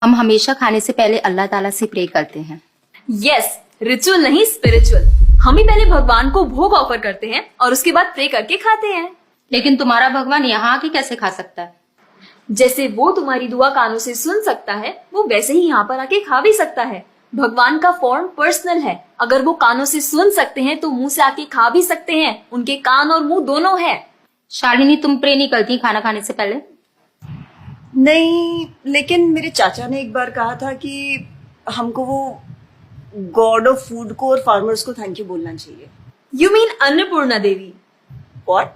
हम हमेशा खाने से पहले अल्लाह ताला से प्रे करते हैं। यस, रिचुअल नहीं स्पिरिचुअल। हम ही पहले भगवान को भोग ऑफर करते हैं और उसके बाद प्रे करके खाते हैं। लेकिन तुम्हारा भगवान यहाँ आके कैसे खा सकता है? जैसे वो तुम्हारी दुआ कानों से सुन सकता है, वो वैसे ही यहाँ पर आके खा भी सकता है। भगवान का फॉर्म पर्सनल है। अगर वो कानों से सुन सकते हैं तो मुंह से आके खा भी सकते हैं। उनके कान और मुंह दोनों है। शालिनी, तुम प्रे नहीं करती खाना खाने से पहले? नहीं, लेकिन मेरे चाचा ने एक बार कहा था कि हमको वो गॉड ऑफ फूड को और फार्मर्स को थैंक यू बोलना चाहिए। You mean Annapurna Devi? What?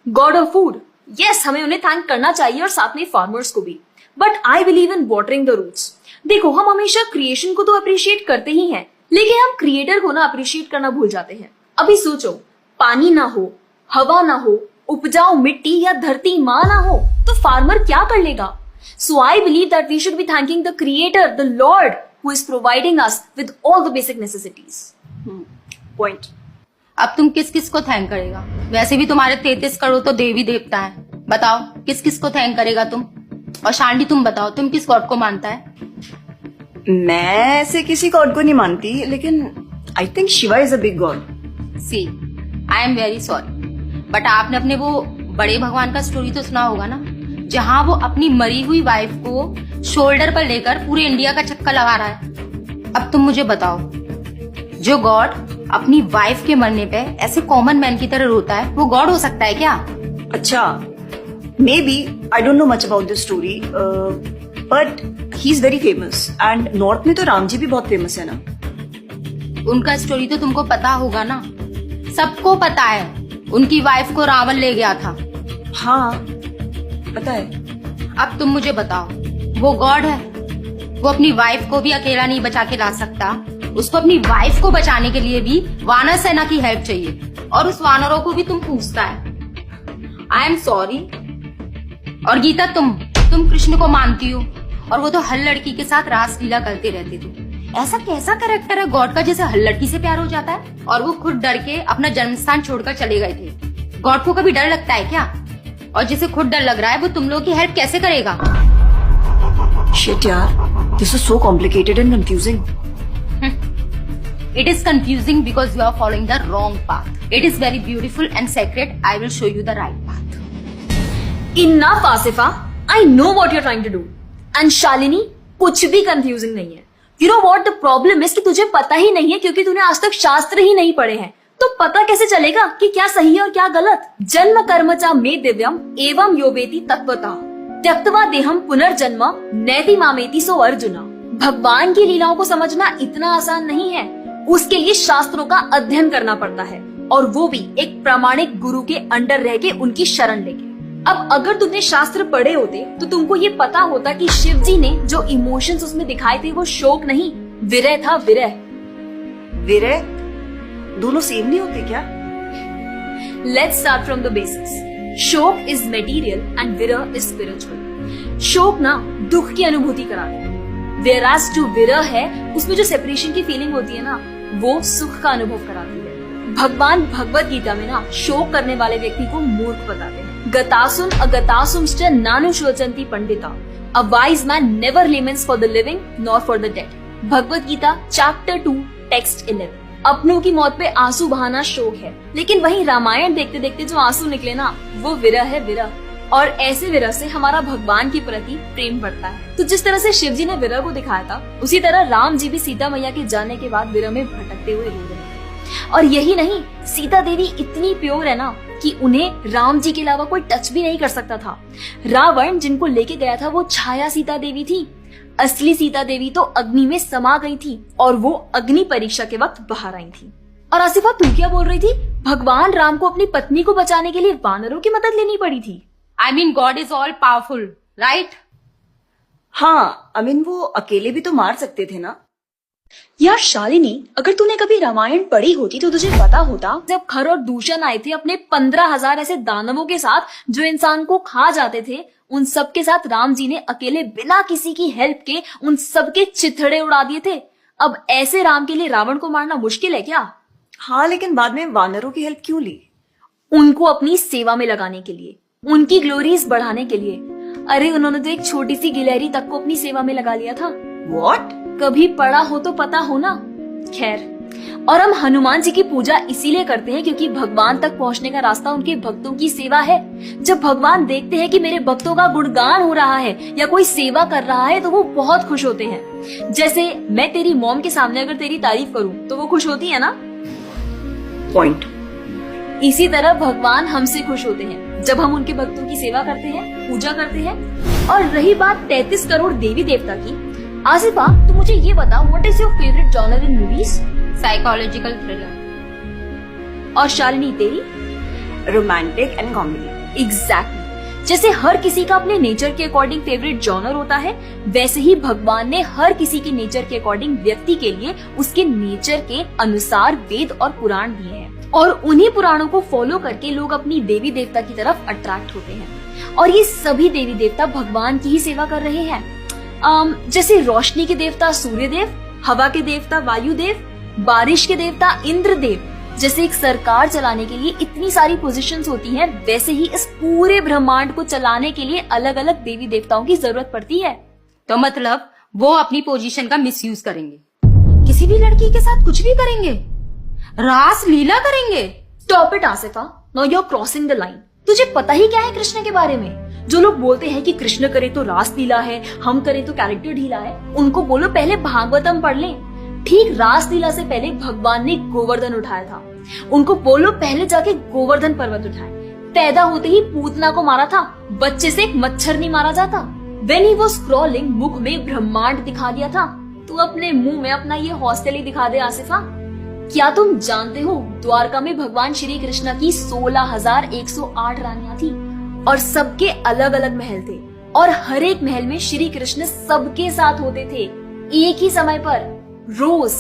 God of food. Yes, हमें उन्हें थैंक करना चाहिए और साथ में फार्मर्स को भी। But I believe in watering the roots. देखो, हम हमेशा क्रिएशन को तो अप्रिशिएट करते ही हैं, लेकिन हम क्रिएटर को ना अप्रिशिएट करना भूल जाते हैं। अभी सोचो, पानी ना हो, हवा ना हो, उपजाऊ मिट्टी या धरती माँ ना हो, तो फार्मर क्या कर लेगा? So I believe that we should be thanking the creator, the lord who is providing us with all the basic necessities. Point. अब तुम किस किस को थैंक करेगा? वैसे भी तुम्हारे 33 करोड़ तो देवी देवता है। बताओ किस किस को थैंक करेगा तुम? और शांडी, तुम बताओ, तुम किस गॉड को मानता है? मैं ऐसे किसी गॉड को नहीं मानती, लेकिन I think Shiva is a big god. See, I am very sorry, but आपने अपने वो बड़े भगवान का स्टोरी तो सुना होगा ना, जहाँ वो अपनी मरी हुई वाइफ को शोल्डर पर लेकर पूरे इंडिया का चक्कर लगा रहा है। अब तुम मुझे बताओ, जो गॉड अपनी वाइफ के मरने पे ऐसे कॉमन मैन की तरह रोता है, वो गॉड हो सकता है क्या? अच्छा, may be, I don't know much about this story, but he is very famous and north में तो राम जी भी बहुत फेमस है ना। उनका स्टोरी तो तुमको पता होगा ना, सबको पता है। उनकी वाइफ को रावण ले गया था। हाँ, पता है। अब तुम मुझे बताओ, वो गॉड है? वो अपनी वाइफ को भी अकेला नहीं बचा के ला सकता। उसको अपनी वाइफ को बचाने के लिए भी वानर सेना की हेल्प चाहिए, और उस वानरों को भी तुम पूछता है। I am sorry. और गीता, तुम कृष्ण को मानती हो, और वो तो हर लड़की के साथ रासलीला करते रहते थे। ऐसा कैसा कैरेक्टर है गॉड का जैसे हर लड़की से प्यार हो जाता है? और वो खुद डर के अपना जन्मस्थान छोड़कर चले गए थे। गॉड को कभी डर लगता है क्या? और जिसे खुद डर लग रहा है वो तुम लोगों की हेल्प कैसे करेगा? शिट यार, this is so complicated and confusing. It is confusing because you are following the wrong path. It is very beautiful and sacred. I will show you the right path. Enough, Asifa. I know what you're trying to do. And Shalini, कुछ भी confusing नहीं है। You know what the problem is कि तुझे पता ही नहीं है, क्योंकि तूने आज तक शास्त्र ही नहीं पढ़े हैं। तो पता कैसे चलेगा कि क्या सही है और क्या गलत? जन्म कर्म चा मे दिव्यम एवं योवेति तत्वतः त्यक्त्वा देहम पुनर्जन्म नैति मामेति सो अर्जुना। भगवान की लीलाओं को समझना इतना आसान नहीं है। उसके लिए शास्त्रों का अध्ययन करना पड़ता है, और वो भी एक प्रामाणिक गुरु के अंडर रह के, उनकी शरण लेके। अब अगर तुमने शास्त्र पढ़े होते तो तुमको ये पता होता कि शिव जी ने जो इमोशंस उसमें दिखाए थे वो शोक नहीं, विरह था। विरह विरह दोनों सेम नहीं होते क्या? Let's start from the basics. शोक इज मटेरियल एंड विरह इज स्पिरिचुअल। शोक ना दुख की अनुभूति कराता है, whereas जो विरह है उसमें जो सेपरेशन की फीलिंग होती है ना, वो सुख का अनुभव कराती है। भगवान भगवत गीता में ना शोक करने वाले व्यक्ति को मूर्ख बताते हैं। गतासुम अगतासुमश्च नानुशोचन्ति Pandita. A wise man never laments for the living nor for the dead. Bhagavad Gita chapter 2 text 11। अपनों की मौत पे आंसू बहाना शोक है, लेकिन वहीं रामायण देखते देखते जो आंसू निकले ना, वो विरह है, विरह। और ऐसे विरह से हमारा भगवान के प्रति प्रेम बढ़ता है। तो जिस तरह से शिव जी ने विरह को दिखाया था, उसी तरह राम जी भी सीता मैया के जाने के बाद विरह में भटकते हुए रो रहे हैं। और यही नहीं, सीता देवी इतनी प्योर है ना कि उन्हें राम जी के अलावा कोई टच भी नहीं कर सकता था। रावण जिनको लेके गया था वो छाया सीता देवी थी। असली सीता देवी तो अग्नि में समा गई थी, और वो अग्नि परीक्षा के वक्त बाहर आई थी। और आसिफा, तू क्या बोल रही थी? भगवान राम को अपनी पत्नी को बचाने के लिए वानरों की मदद लेनी पड़ी थी। I mean, God is all powerful, right? हाँ, I mean, वो अकेले भी तो मार सकते थे ना। यार शालिनी, अगर तूने कभी रामायण पढ़ी होती तो तुझे पता होता, जब खर और दूषण आए थे अपने 15,000 ऐसे दानवों के साथ जो इंसान को खा जाते थे, उन सब के साथ राम जी ने अकेले बिना किसी की हेल्प के उन सबके चिथड़े उड़ा दिए थे। अब ऐसे राम के लिए रावण को मारना मुश्किल है क्या? हाँ, लेकिन बाद में वानरों की हेल्प क्यों ली? उनको अपनी सेवा में लगाने के लिए, उनकी ग्लोरीज बढ़ाने के लिए। अरे उन्होंने तो एक छोटी सी गिलहरी तक को अपनी सेवा में लगा लिया था। What? कभी पढ़ा हो तो पता हो ना। खैर, और हम हनुमान जी की पूजा इसीलिए करते हैं क्योंकि भगवान तक पहुंचने का रास्ता उनके भक्तों की सेवा है। जब भगवान देखते हैं कि मेरे भक्तों का गुणगान हो रहा है या कोई सेवा कर रहा है तो वो बहुत खुश होते हैं। जैसे मैं तेरी मॉम के सामने अगर तेरी तारीफ करूं तो वो खुश होती है ना। Point. इसी तरह भगवान हमसे खुश होते हैं जब हम उनके भक्तों की सेवा करते हैं, पूजा करते हैं। और रही बात 33 करोड़ देवी देवता की, आसिफा तू मुझे ये बता, what is your favourite genre in movies? Psychological thriller. और शालिनी तेरी? Romantic and comedy. एग्जैक्टली। जैसे हर किसी का अपने नेचर के अकॉर्डिंग फेवरेट जॉनर होता है, वैसे ही भगवान ने हर किसी के नेचर के अकॉर्डिंग व्यक्ति के लिए उसके नेचर के अनुसार वेद और पुराण दिए हैं। और उन्हीं पुराणों को फॉलो करके लोग अपनी देवी देवता की तरफ अट्रैक्ट होते हैं। और ये सभी देवी देवता भगवान की ही सेवा कर रहे हैं। जैसे रोशनी के देवता सूर्यदेव, हवा के देवता वायुदेव, बारिश के देवता इंद्रदेव। जैसे एक सरकार चलाने के लिए इतनी सारी पोजीशंस होती हैं, वैसे ही इस पूरे ब्रह्मांड को चलाने के लिए अलग अलग देवी देवताओं की जरूरत पड़ती है। तो मतलब वो अपनी पोजीशन का मिसयूज करेंगे, किसी भी लड़की के साथ कुछ भी करेंगे, रास लीला करेंगे। Stop it Asifa, now you are crossing the line. तुझे पता ही क्या है कृष्ण के बारे में? जो लोग बोलते हैं कि कृष्ण करे तो रास लीला है, हम करे तो कैरेक्टर ढीला है, उनको बोलो पहले भागवतम पढ़ लें। ठीक रास लीला से पहले भगवान ने गोवर्धन उठाया था। उनको बोलो पहले जाके गोवर्धन पर्वत उठाए। पैदा होते ही पूतना को मारा था, बच्चे से एक मच्छर नहीं मारा जाता। When he was crawling, मुख में ब्रह्मांड दिखा दिया था। तू अपने मुंह में अपना ये हॉस्टल ही दिखा दे आसिफा। क्या तुम जानते हो द्वारका में भगवान श्री कृष्ण की 16,108 रानियां थी और सबके अलग अलग महल थे और हर एक महल में श्री कृष्ण सबके साथ होते थे एक ही समय पर। रोज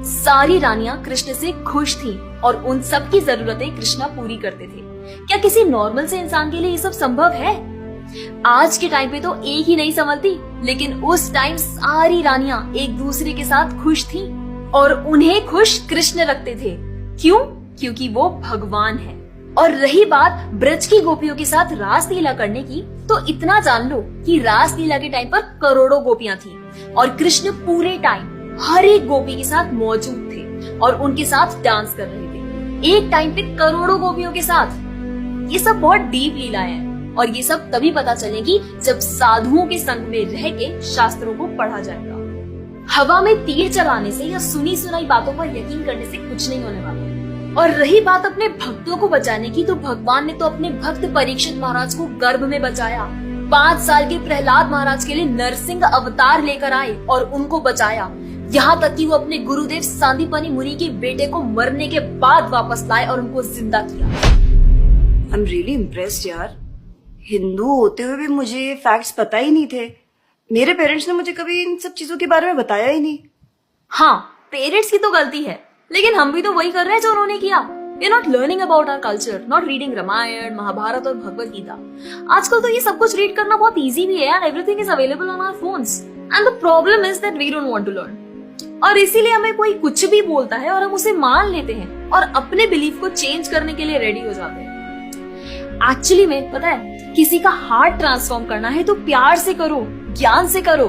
सारी रानियां कृष्ण से खुश थीं और उन सब की जरूरतें कृष्णा पूरी करते थे। क्या किसी नॉर्मल से इंसान के लिए ये सब संभव है? आज के टाइम पे तो एक ही नहीं संभलती, लेकिन उस टाइम सारी रानियां एक दूसरे के साथ खुश थीं और उन्हें खुश कृष्ण रखते थे। क्यों? क्योंकि वो भगवान है। और रही बात ब्रज की गोपियों के साथ रास लीला करने की, तो इतना जान लो कि रास लीला के टाइम पर करोड़ों गोपियां थी और कृष्ण पूरे टाइम हर एक गोपी के साथ मौजूद थे और उनके साथ डांस कर रहे थे एक टाइम पे करोड़ों गोपियों के साथ। ये सब बहुत डीप लीला है और ये सब तभी पता चलेगी जब साधुओं के संग में रह के शास्त्रों को पढ़ा जाएगा। हवा में तीर चलाने से या सुनी सुनाई बातों पर यकीन करने से कुछ नहीं होने वाला। और रही बात अपने भक्तों को बचाने की, तो भगवान ने तो अपने भक्त परीक्षित महाराज को गर्भ में बचाया। 5 साल के प्रहलाद महाराज के लिए नरसिंह अवतार लेकर आए और उनको बचाया। यहाँ तक कि वो अपने गुरुदेव सांदीपनी मुनि के बेटे को मरने के बाद वापस लाए और उनको जिंदा किया। I'm really impressed यार। हिंदू होते हुए भी मुझे फैक्ट्स पता ही नहीं थे। मेरे पेरेंट्स ने मुझे कभी इन सब चीजों के बारे में बताया ही नहीं। हाँ, पेरेंट्स की तो गलती है, लेकिन हम भी तो वही कर रहे हैं जो उन्होंने किया। We are not learning about our culture, not reading Ramayan, Mahabharat और भगवत गीता। आजकल तो ये सब कुछ रीड करना बहुत इजी भी है यार। Everything is available on our phones. And the problem is that we don't want to learn. और इसीलिए हमें कोई कुछ भी बोलता है और हम उसे मान लेते हैं और अपने बिलीफ को चेंज करने के लिए रेडी हो जाते हैं। एक्चुअली में पता है, किसी का हार्ट ट्रांसफॉर्म करना है तो प्यार से करो, ज्ञान से करो,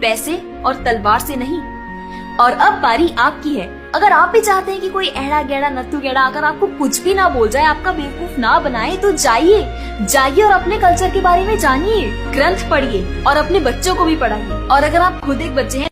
पैसे और तलवार से नहीं। और अब बारी आपकी है। अगर आप भी चाहते हैं कि कोई एड़ा गेड़ा नत्थु गेड़ा अगर आपको कुछ भी ना बोल जाए, आपका बेवकूफ ना बनाए, तो जाइए और अपने कल्चर के बारे में जानिए, ग्रंथ पढ़िए और अपने बच्चों को भी पढ़ाइए। और अगर आप खुद एक बच्चे हैं